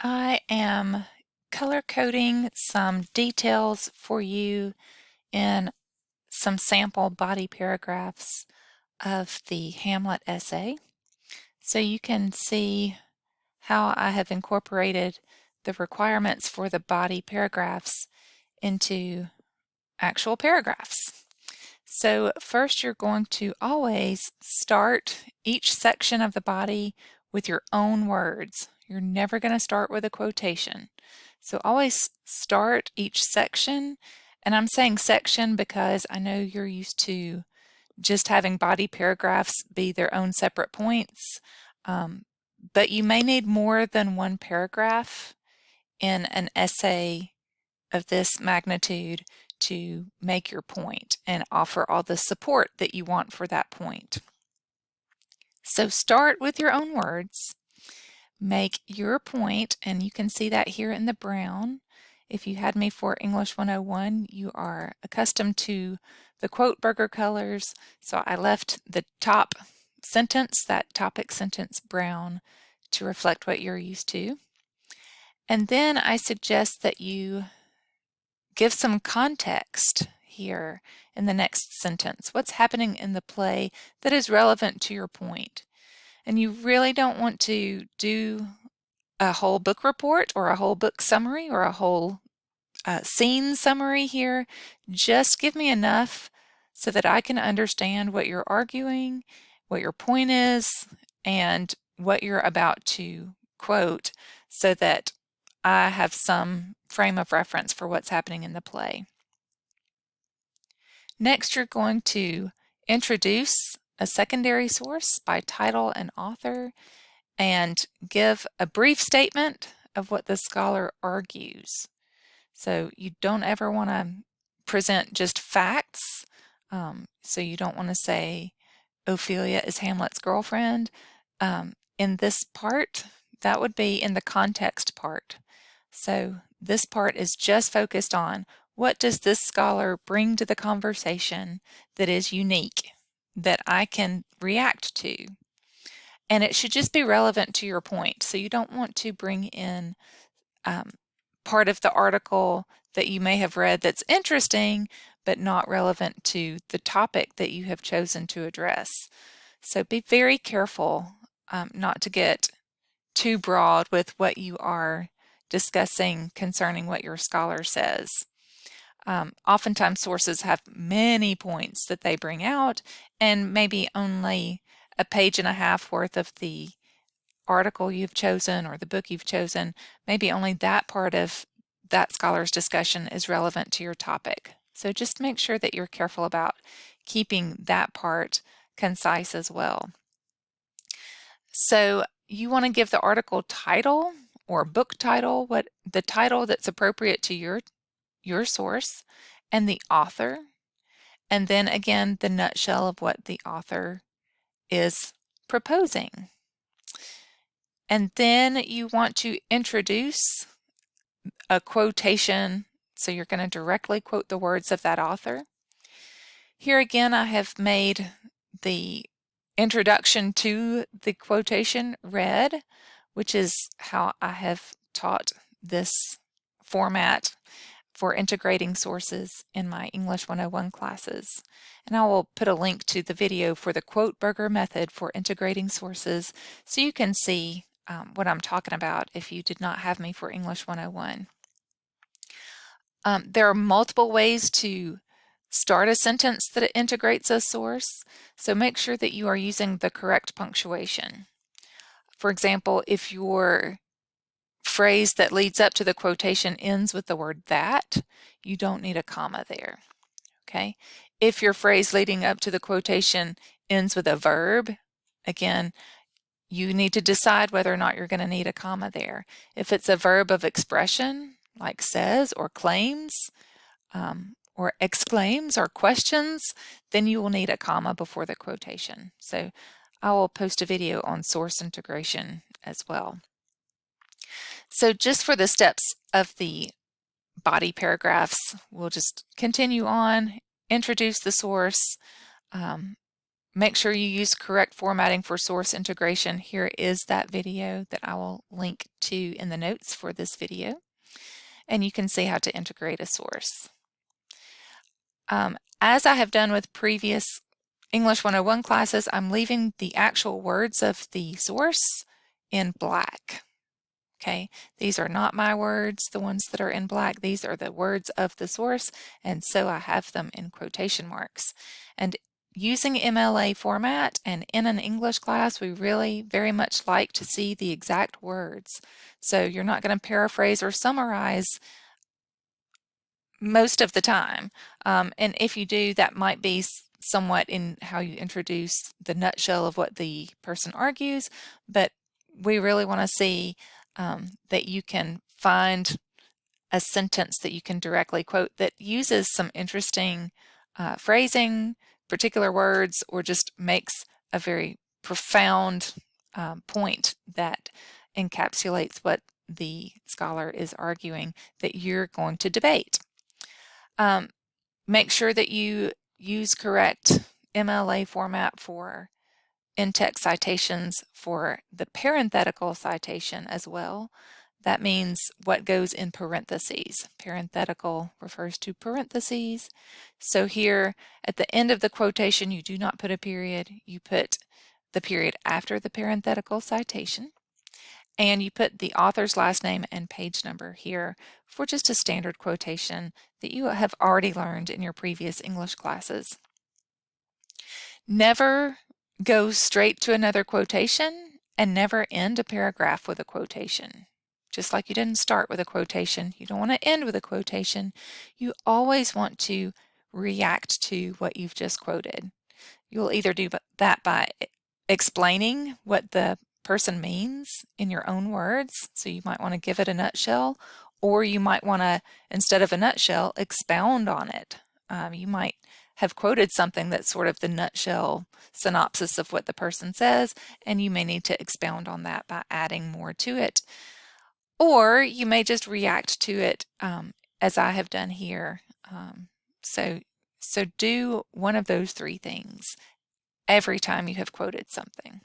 I am color coding some details for you in some sample body paragraphs of the Hamlet essay. So you can see how I have incorporated the requirements for the body paragraphs into actual paragraphs. So first you're going to always start each section of the body with your own words. You're never going to start with a quotation. So always start each section, and I'm saying section because I know you're used to just having body paragraphs be their own separate points, but you may need more than one paragraph in an essay of this magnitude to make your point and offer all the support that you want for that point. So start with your own words, make your point, and you can see that here in the brown. If you had me for English 101, you are accustomed to the quote burger colors, so I left the top sentence, that topic sentence, brown to reflect what you're used to. And then I suggest that you give some context here in the next sentence. What's happening in the play that is relevant to your point? And you really don't want to do a whole book report or a whole book summary or a whole scene summary here. Just give me enough so that I can understand what you're arguing, what your point is, and what you're about to quote so that I have some frame of reference for what's happening in the play. Next, you're going to introduce a secondary source by title and author and give a brief statement of what the scholar argues. So you don't ever want to present just facts. So you don't want to say Ophelia is Hamlet's girlfriend. In this part, that would be in the context part. So this part is just focused on what does this scholar bring to the conversation that is unique, that I can react to. And it should just be relevant to your point. So you don't want to bring in part of the article that you may have read that's interesting, but not relevant to the topic that you have chosen to address. So be very careful not to get too broad with what you are discussing concerning what your scholar says. Oftentimes sources have many points that they bring out, and maybe only a page and a half worth of the article you've chosen or the book you've chosen, maybe only that part of that scholar's discussion is relevant to your topic. So just make sure that you're careful about keeping that part concise as well. So you want to give the article title or book title, what the title that's appropriate to your source, and the author, and then again the nutshell of what the author is proposing. And then you want to introduce a quotation, so you're going to directly quote the words of that author. Here again I have made the introduction to the quotation red, which is how I have taught this format for integrating sources in my English 101 classes. And I will put a link to the video for the quote burger method for integrating sources so you can see what I'm talking about if you did not have me for English 101. There are multiple ways to start a sentence that integrates a source, so make sure that you are using the correct punctuation. For example, if your phrase that leads up to the quotation ends with the word that, you don't need a comma there, okay? If your phrase leading up to the quotation ends with a verb, again, you need to decide whether or not you're going to need a comma there. If it's a verb of expression, like says or claims, or exclaims or questions, then you will need a comma before the quotation. So I will post a video on source integration as well. So just for the steps of the body paragraphs, we'll just continue on, introduce the source, make sure you use correct formatting for source integration. Here is that video that I will link to in the notes for this video, and you can see how to integrate a source. As I have done with previous English 101 classes, I'm leaving the actual words of the source in black. Okay, these are not my words, the ones that are in black. These are the words of the source, and so I have them in quotation marks. And using MLA format and in an English class, we really very much like to see the exact words. So you're not going to paraphrase or summarize most of the time. And if you do, that might be somewhat in how you introduce the nutshell of what the person argues, but we really want to see that you can find a sentence that you can directly quote that uses some interesting phrasing, particular words, or just makes a very profound point that encapsulates what the scholar is arguing that you're going to debate. Make sure that you use correct MLA format for in-text citations for the parenthetical citation as well. That means what goes in parentheses. Parenthetical refers to parentheses. So here at the end of the quotation, you do not put a period. You put the period after the parenthetical citation. And you put the author's last name and page number here for just a standard quotation that you have already learned in your previous English classes. Never go straight to another quotation, and never end a paragraph with a quotation. Just like you didn't start with a quotation, you don't want to end with a quotation. You always want to react to what you've just quoted. You'll either do that by explaining what the person means in your own words, so you might want to give it a nutshell, or you might want to, instead of a nutshell, expound on it. You might have quoted something that's sort of the nutshell synopsis of what the person says, and you may need to expound on that by adding more to it. Or you may just react to it as I have done here. So do one of those three things every time you have quoted something.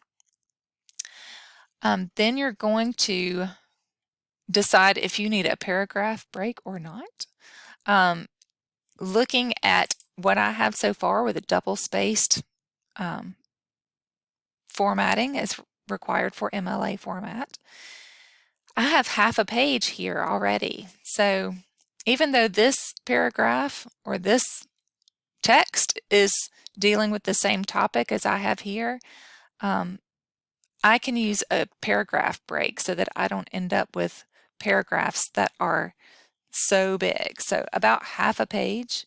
Then you're going to decide if you need a paragraph break or not. Looking at what I have so far with a double-spaced formatting as required for MLA format, I have half a page here already. So even though this paragraph or this text is dealing with the same topic as I have here, I can use a paragraph break so that I don't end up with paragraphs that are so big. So about half a page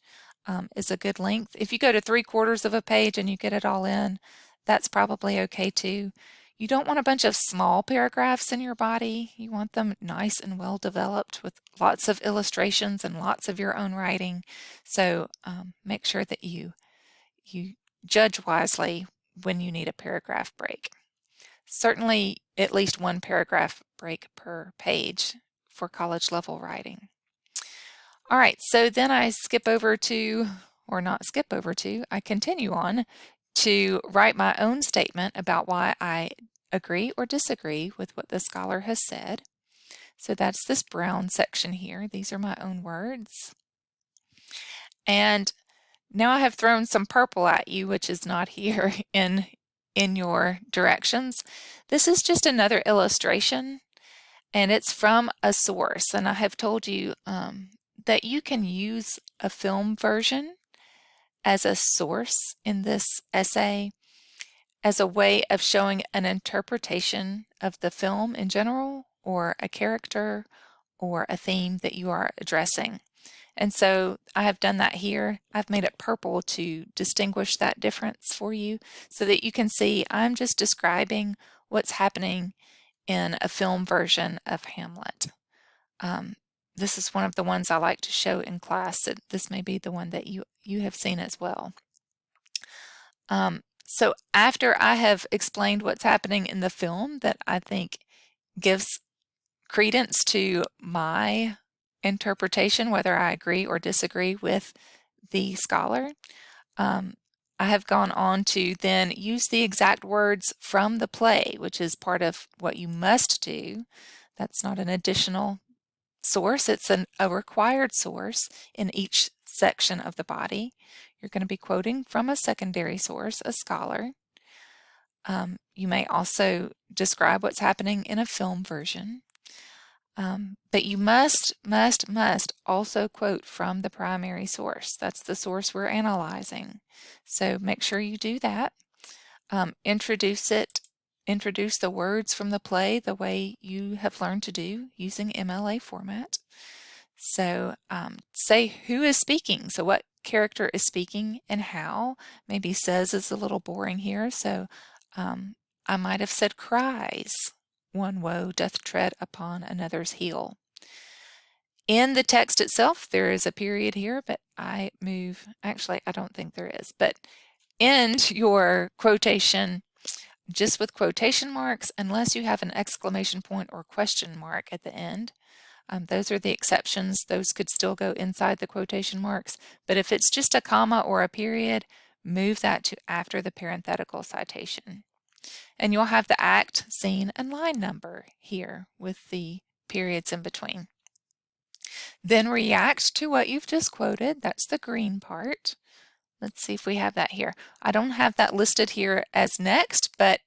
is a good length. If you go to 3/4 of a page and you get it all in, that's probably okay too. You don't want a bunch of small paragraphs in your body. You want them nice and well developed with lots of illustrations and lots of your own writing. So make sure that you judge wisely when you need a paragraph break. Certainly at least one paragraph break per page for college level writing. All right, so then I skip over to, or not skip over to, I continue on to write my own statement about why I agree or disagree with what the scholar has said. So that's this brown section here. These are my own words. And now I have thrown some purple at you, which is not here in your directions. This is just another illustration, and it's from a source. And I have told you that you can use a film version as a source in this essay as a way of showing an interpretation of the film in general, or a character, or a theme that you are addressing. And so I have done that here. I've made it purple to distinguish that difference for you so that you can see I'm just describing what's happening in a film version of Hamlet. This is one of the ones I like to show in class. This may be the one that you have seen as well. So after I have explained what's happening in the film that I think gives credence to my interpretation, whether I agree or disagree with the scholar, I have gone on to then use the exact words from the play, which is part of what you must do. That's not an additional source, it's a required source in each section of the body. You're going to be quoting from a secondary source, a scholar. You may also describe what's happening in a film version. But you must also quote from the primary source. That's the source we're analyzing. So make sure you do that. Introduce the words from the play the way you have learned to do using MLA format. So say who is speaking. So what character is speaking and how. Maybe says is a little boring here. So I might have said cries. One woe doth tread upon another's heel. In the text itself, there is a period here, but I don't think there is, but end your quotation just with quotation marks unless you have an exclamation point or question mark at the end. Those are the exceptions. Those could still go inside the quotation marks, but if it's just a comma or a period, move that to after the parenthetical citation. And you'll have the act, scene, and line number here with the periods in between. Then react to what you've just quoted. That's the green part. Let's see if we have that here. I don't have that listed here as next, but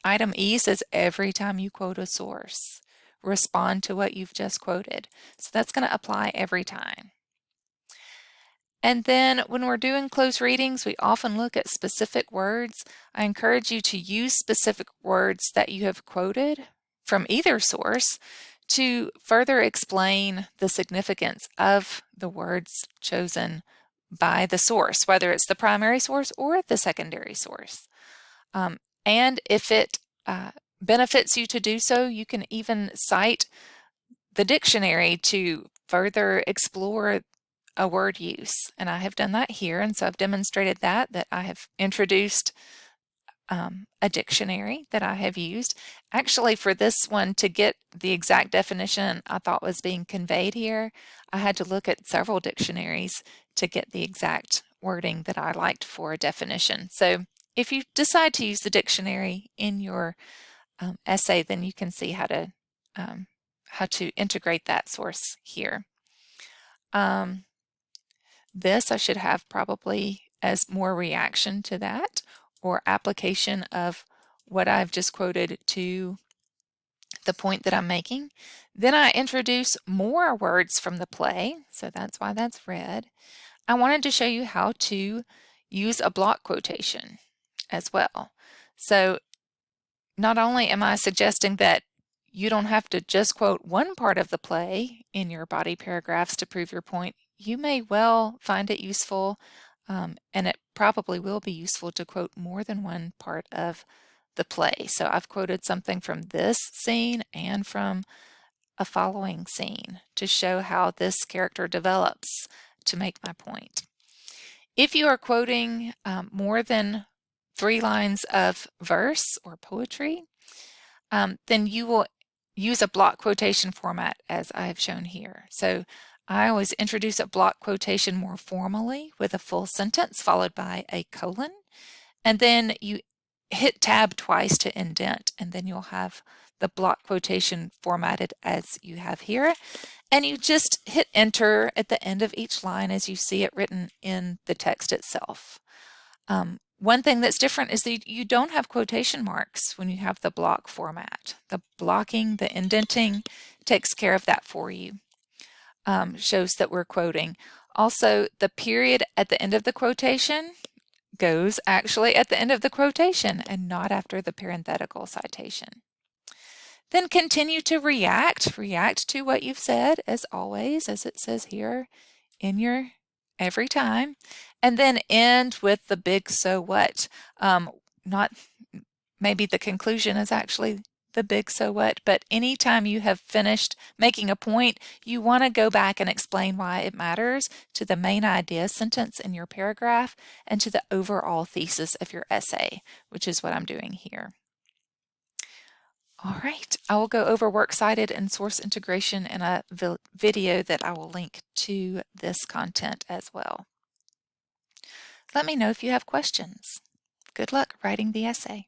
item E says every time you quote a source, respond to what you've just quoted. So that's going to apply every time. And then when we're doing close readings, we often look at specific words. I encourage you to use specific words that you have quoted from either source to further explain the significance of the words chosen by the source, whether it's the primary source or the secondary source. And if it benefits you to do so, you can even cite the dictionary to further explore a word use. And I have done that here, and so I've demonstrated that I have introduced a dictionary that I have used. Actually, for this one, to get the exact definition I thought was being conveyed here, I had to look at several dictionaries to get the exact wording that I liked for a definition. So if you decide to use the dictionary in your essay, then you can see how to integrate that source here. This I should have probably as more reaction to that or application of what I've just quoted to the point that I'm making. Then I introduce more words from the play, so that's why that's red. I wanted to show you how to use a block quotation as well. So not only am I suggesting that you don't have to just quote one part of the play in your body paragraphs to prove your point, you may well find it useful, and it probably will be useful to quote more than one part of the play. So I've quoted something from this scene and from a following scene to show how this character develops to make my point. If you are quoting more than 3 lines of verse or poetry, then you will use a block quotation format as I have shown here. So I always introduce a block quotation more formally with a full sentence followed by a colon, and then you hit tab twice to indent, and then you'll have the block quotation formatted as you have here, and you just hit enter at the end of each line as you see it written in the text itself. One thing that's different is that you don't have quotation marks when you have the block format. The blocking, the indenting takes care of that for you. Shows that we're quoting. Also, the period at the end of the quotation goes actually at the end of the quotation and not after the parenthetical citation. Then continue to react to what you've said, as always, as it says here in your every time, and then end with the big so what. Not maybe the conclusion is actually the big so what, but anytime you have finished making a point, you want to go back and explain why it matters to the main idea sentence in your paragraph and to the overall thesis of your essay, which is what I'm doing here. All right, I will go over works cited and source integration in a video that I will link to this content as well. Let me know if you have questions. Good luck writing the essay.